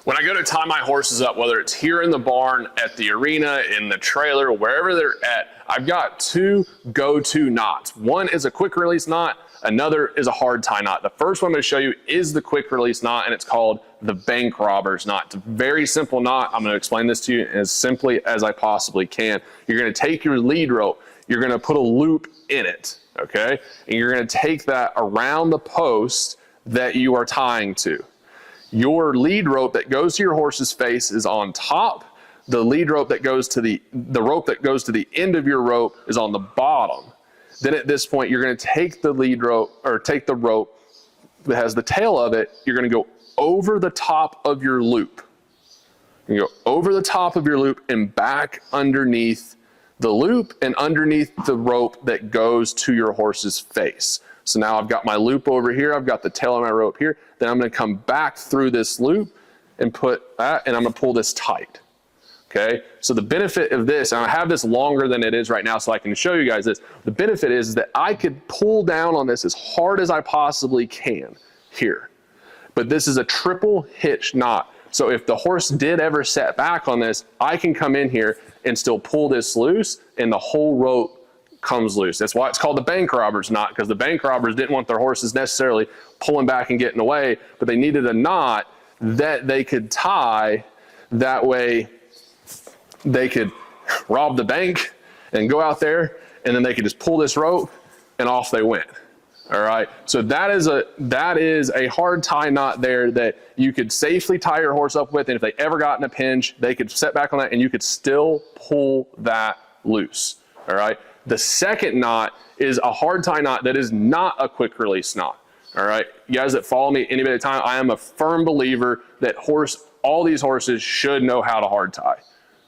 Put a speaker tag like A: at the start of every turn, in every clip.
A: When I go to tie my horses up, whether it's here in the barn, at the arena, in the trailer, wherever they're at, I've got two go-to knots. One is a quick release knot, another is a hard tie knot. The first one I'm going to show you is the quick release knot, and it's called the bank robber's knot. It's a very simple knot. I'm going to explain this to you as simply as I possibly can. You're going to take your lead rope, you're going to put a loop in it, okay? And you're going to take that around the post that you are tying to. Your lead rope that goes to your horse's face is on top. The lead rope that goes to the rope that goes to the end of your rope is on the bottom. Then at this point, you're going to take the lead rope, or take the rope that has the tail of it. You're going to go over the top of your loop. You go over the top of your loop and back underneath the loop and underneath the rope that goes to your horse's face. So now I've got my loop over here, I've got the tail of my rope here, then I'm gonna come back through this loop and put that, and I'm gonna pull this tight, okay? So the benefit of this, and I have this longer than it is right now so I can show you guys this, the benefit is that I could pull down on this as hard as I possibly can here. But this is a triple hitch knot. So if the horse did ever set back on this, I can come in here and still pull this loose and the whole rope comes loose. That's why it's called the bank robber's knot, because the bank robbers didn't want their horses necessarily pulling back and getting away, but they needed a knot that they could tie. That way they could rob the bank and go out there, and then they could just pull this rope and off they went. All right, so that is a hard tie knot there that you could safely tie your horse up with, and if they ever got in a pinch, they could set back on that and you could still pull that loose. All right, the second knot is a hard tie knot that is not a quick release knot. All right, you guys that follow me any bit of time, I am a firm believer that all these horses should know how to hard tie.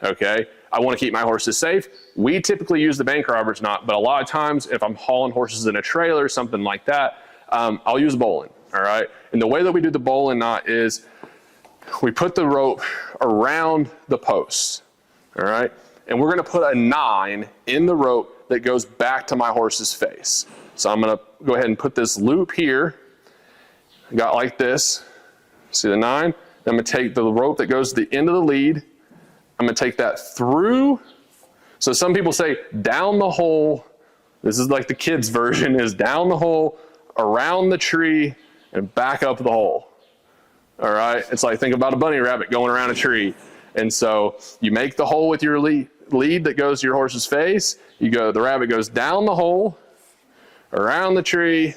A: Okay, I want to keep my horses safe. We typically use the bank robber's knot, but a lot of times if I'm hauling horses in a trailer, something like that, I'll use bowline. All right, and the way that we do the bowline knot is we put the rope around the post. All right, and we're going to put a 9 in the rope that goes back to my horse's face. So I'm going to go ahead and put this loop here. I got like this. See the 9? Then I'm going to take the rope that goes to the end of the lead. I'm going to take that through. So some people say down the hole. This is like the kids version, is down the hole, around the tree, and back up the hole. All right. It's like, think about a bunny rabbit going around a tree. And so you make the hole with your lead that goes to your horse's face. The rabbit goes down the hole, around the tree.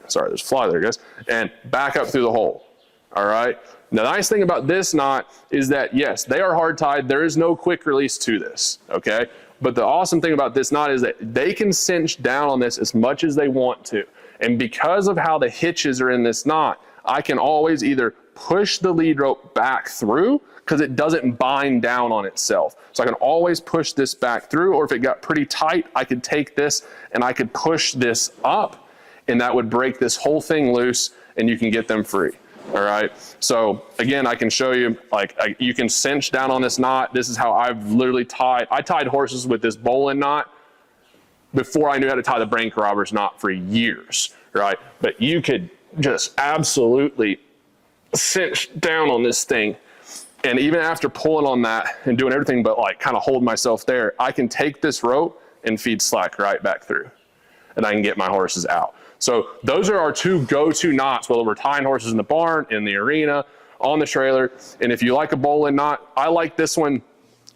A: Sorry, there's a fly there, guys. And back up through the hole. All right. Now, the nice thing about this knot is that, yes, they are hard tied. There is no quick release to this, okay? But the awesome thing about this knot is that they can cinch down on this as much as they want to. And because of how the hitches are in this knot, I can always either push the lead rope back through because it doesn't bind down on itself. So I can always push this back through, or if it got pretty tight, I could take this and I could push this up, and that would break this whole thing loose and you can get them free. All right, so again, I can show you, you can cinch down on this knot. This is how I've literally tied. I tied horses with this bowline knot before I knew how to tie the bank robber's knot for years, right? But you could just absolutely cinch down on this thing. And even after pulling on that and doing everything but kind of hold myself there, I can take this rope and feed slack right back through, and I can get my horses out. So those are our two go-to knots, whether we're tying horses in the barn, in the arena, on the trailer. And if you like a bowline knot, I like this one,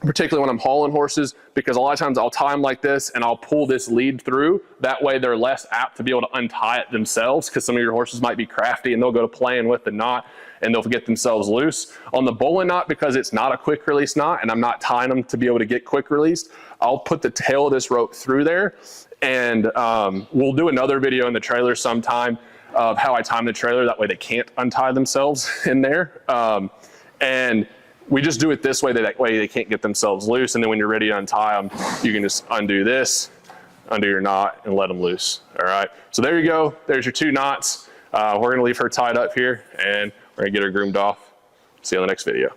A: particularly when I'm hauling horses, because a lot of times I'll tie them like this and I'll pull this lead through. That way they're less apt to be able to untie it themselves, because some of your horses might be crafty and they'll go to playing with the knot and they'll get themselves loose. On the bowline knot, because it's not a quick release knot and I'm not tying them to be able to get quick released, I'll put the tail of this rope through there. And we'll do another video in the trailer sometime of how I time the trailer. That way they can't untie themselves in there. And we just do it this way. That way they can't get themselves loose. And then when you're ready to untie them, you can just undo this, undo your knot, and let them loose. All right. So there you go. There's your two knots. We're going to leave her tied up here, and we're going to get her groomed off. See you on the next video.